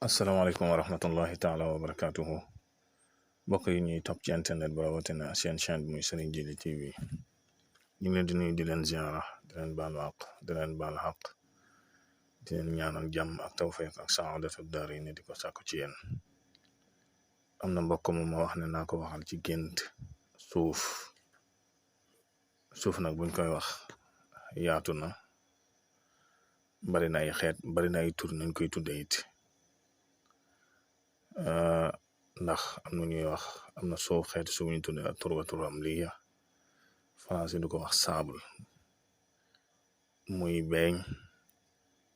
asalaamaaleykum wa rahmatullahi taala wa barakaatuhu mbokk yi ñuy topp ci internet ba rawatina seen chaîne bi muy Serigne Djily TV ñu ngi leen di nuyu di leen ziara di leen baalu àq di leen baal àq di leen ñaanal jàmm ak tawfiq ak saadatu daar yi ne di ko sàkku ci yéen. am na mbokk mu ma wax ne naa ko waxal ci gént suuf nag buñ koy wax yaatu na, bari na ay xeet, bari na ay tur nañ koy tudde it. ndax am na ñuy wax am na suuf xeet su ñu tudde ak turbatul ramliya, français du ko wax sable, muy beeñ.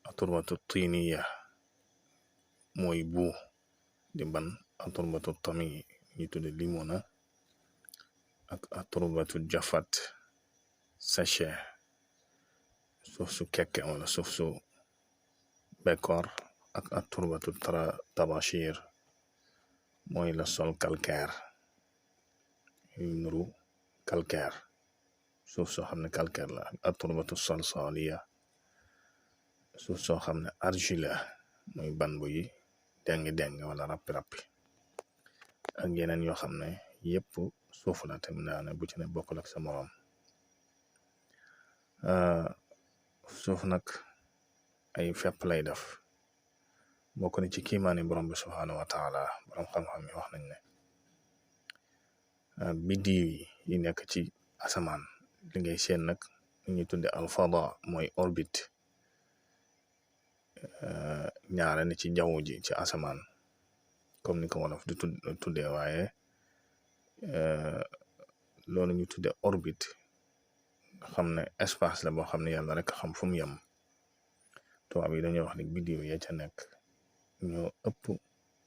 ak turbatu tiniya mooy bu di ban. ak turbatu tami ñu tudde limona, ak turbatu jafat sachet, suuf su kekke wala suuf su bekkoor, ak turbatu tabashir mooy la sol calcaire yu nuru calcaire, suuf soo xam ne calcaire la. ak turbatu salsaliya, suuf soo xam ne argila mooy ban bu yi deng wala rappi ak yeneen yoo xam ne yépp suuf la te naa ne bu ci ne bokkul ak sa moroom. suuf nag ay fepp lay def, bokk na ci kiimaani borom bi subhaanahu wa taala. borom xam-xam yi wax nañ ne biddiw yi nekk ci asamaan li ngay seen nag ñu tudde alfada mooy orbite, ñaare ne ci jaww ji ci asamaan comme ni ko wolof di tudde waaye loolu ñu tudde orbite nga xam ne espace la boo xam ne yàlla rek xam fu mu yem. tubaab yi dañuy wax ne biddiw ya ca nekk ñoo ëpp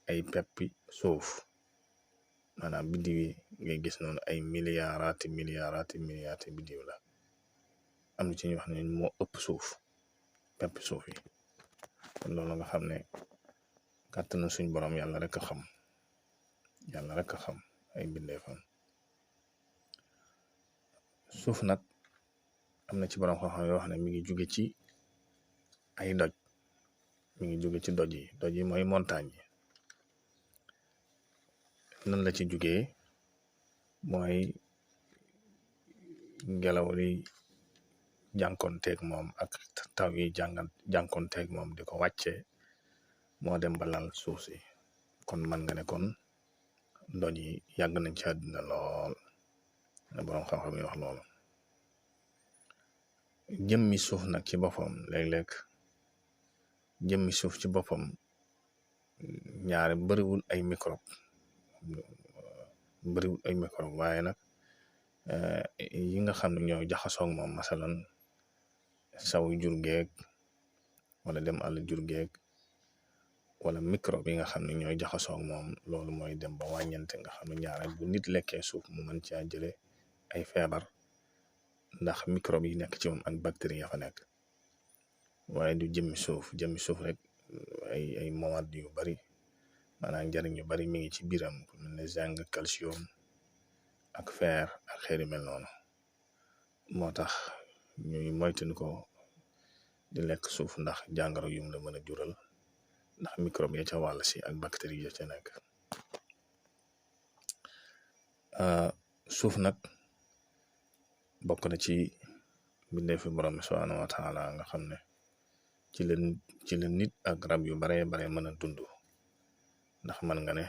ay peppi suuf, maanaam biddiw yi ngay gis noonu ay miliyaaraati biddiw la. am na ci ñu wax ne moo ëpp suuf, peppi suuf yi. kon loolu nga xam ne kàttanu suñ borom yàlla rek a xam ay bindeefam. suuf nag am na ci borom xam-xam yoo wax ne mi ngi jóge ci ay doj, doj yi mooy montagne yi. nan la ci jugee mooy ngelaw li jànkonteeg moom ak taw yi jànkonteeg moom di ko wàcce moo dem ba lal suuf si. kon man nga ne kon doj yi yàgg nañ ci àddina lool, na borom xam-xam yi wax loolu. jëmmi suuf nag ci boppam léeg-léeg jëmmi suuf ci boppam ñaare bariwul ay microbe waaye nag yi nga xam ne ñoo jaxasoog moom masalan saw jur geeg wala dem àll jur geeg wala microbe yi nga xam ne ñooy jaxasoog moom, loolu mooy dem ba wàññante nga xam ne ñaare bu nit lekkee suuf mu mën caa jële ay feebar ndax microbe yi nekk ci moom ak bactérie ya fa nekk. waaye du jëmmi suuf rek ay mawad yu bari, maanaam njariñ yu bari mi ngi ci biiram, ku mel ne zinc, calcium ak fer ak xeeri mel noonu. moo tax ñuy moytuñu ko di lekk suuf ndax jàngoro yum la mën a jural, ndax microbe ya ca wàll si ak bactérie ya ca nekk. suuf nag bokk na ci bindeefi borom subhaanahu wa taala nga xam ne ci la nit ak rab yu bare mën a dund, ndax man nga ne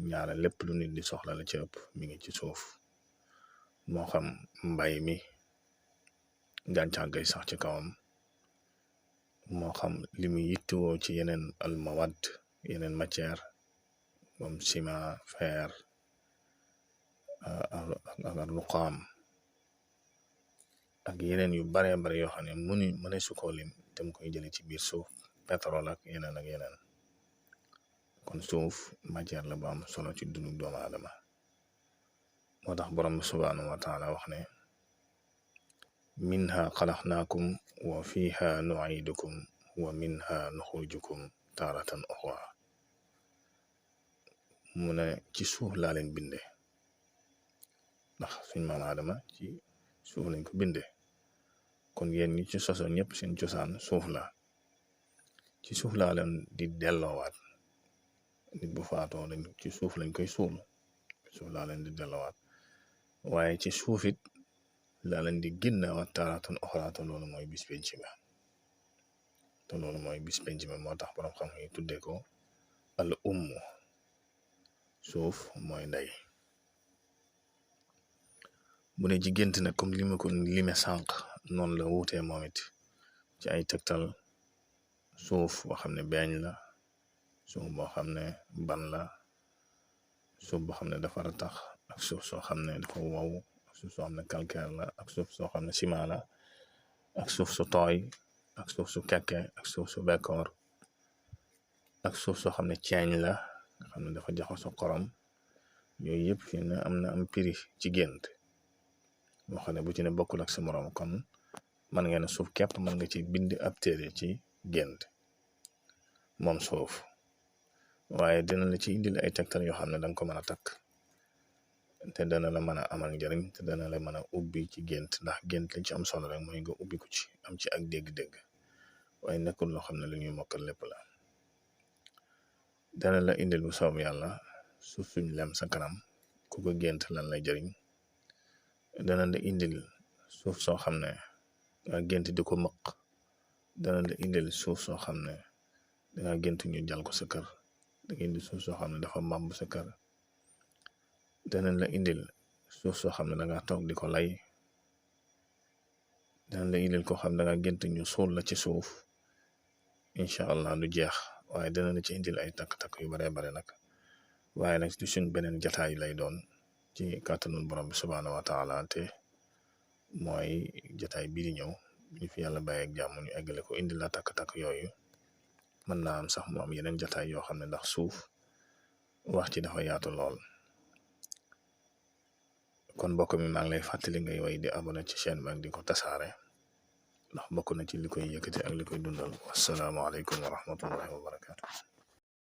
ñaare lépp lu nit di soxla la ci ëpp mi ngi ci suuf. moo xam mbay mi gàncax gay sax ci kawam, moo xam li muy yittewoo ci yeneen almawad, yeneen matière comme ciment, fer ak luqaam ak yeneen yu bare yoo xam ne mëne su ko lim te mu koy jële ci biir suuf, pétrole ak yeneen. kon suuf matière la bu am solo ci dundu doomu aadama. moo tax borom subhaanahu wa taala wax ne minha xalaqnaakum wa fiha nu'idukum wa minha nuxrijukum taaratan uxra. mu ne ci suuf laa leen binde, ndax suñ maam aadama ci suuf lañ ko binde. kon yéen ñi ci sosoon ñëpp seen cosaan suuf la, ci suuf laa leen di delloowaat nit bu faatoo dañ ci suuf lañ koy suul suuf laa leen di delawaat waaye ci suufit laa leen di ginnawaat taaratan uxraa te loolu mooy bis penc ba te loolu mooy bis penc ba moo tax borom xam yi tuddee ko al suuf mooy ndey bu ne ci gént nag comme li ma ko lime sànq noonu la wuutee moom it ci ay tegtal suuf boo xam ne beeñ la suuf boo xam ne ban la suuf boo xam ne dafa ratax ak suuf soo xam ne dafa wow ak suuf soo xam ne calcaire la ak suuf soo xam ne ciment la ak suuf su tooy ak suuf su kekke ak suuf su bekkoor ak suuf soo xam ne ceeñ la nga xam ne dafa jaxasoo xorom yooyu yëpp fi ne am na am piri ci gént moo xam ne bu ci ne bokkul ak sa moroom kon man ngeen ne suuf képp mën nga ci bind ab téere ci gént moom suuf waaye dina la ci indil ay tegtal yoo xam ne danga ko mën a takk te dana la mën a amal njariñ te dana la mën a ubbi ci gént ndax gént li ci am solo rek mooy nga ubbi ko ci am ci ak dégg-dégg waaye nekkul loo xam ne lu ñuy mokkal lépp la dana la indil bu soob yàlla suuf suñ lem sa kanam ku ko gént lan lay jariñ dana la indil suuf soo xam ne nga gént di ko mëq dana la indil suuf soo xam ne danga gént ñu jal ko sa kër danga indil suuf soo xam ne dafa màbb sa kër dana la indil suuf soo xam ne danga toog di ko lay dana la indil koo xam ne danga gént ñu suul la ci suuf incha allah du jeex waaye dana la ci indil ay takk-takk yu bare bare nag waaye nag du suñ beneen jataay lay doon ci kàttanul borom bi subhaanahu wa taala te mooy jataay bii di ñëw ñu fi yàlla bàyyi ak jàmm ñu eggale ko indil la takk-takk yooyu mën naa am sax mu am yeneen jataay yoo xam ne ndax suuf wax ci dafa yaatu lool kon mbokk mi maa ngi lay fàttali ngay way di abonné ci chaîne bi ak di ko tasaare ndax bokk na ci li koy yëkkati ak li koy dundal wassalaamu aleykum wa rahmatullahi wa barakaatu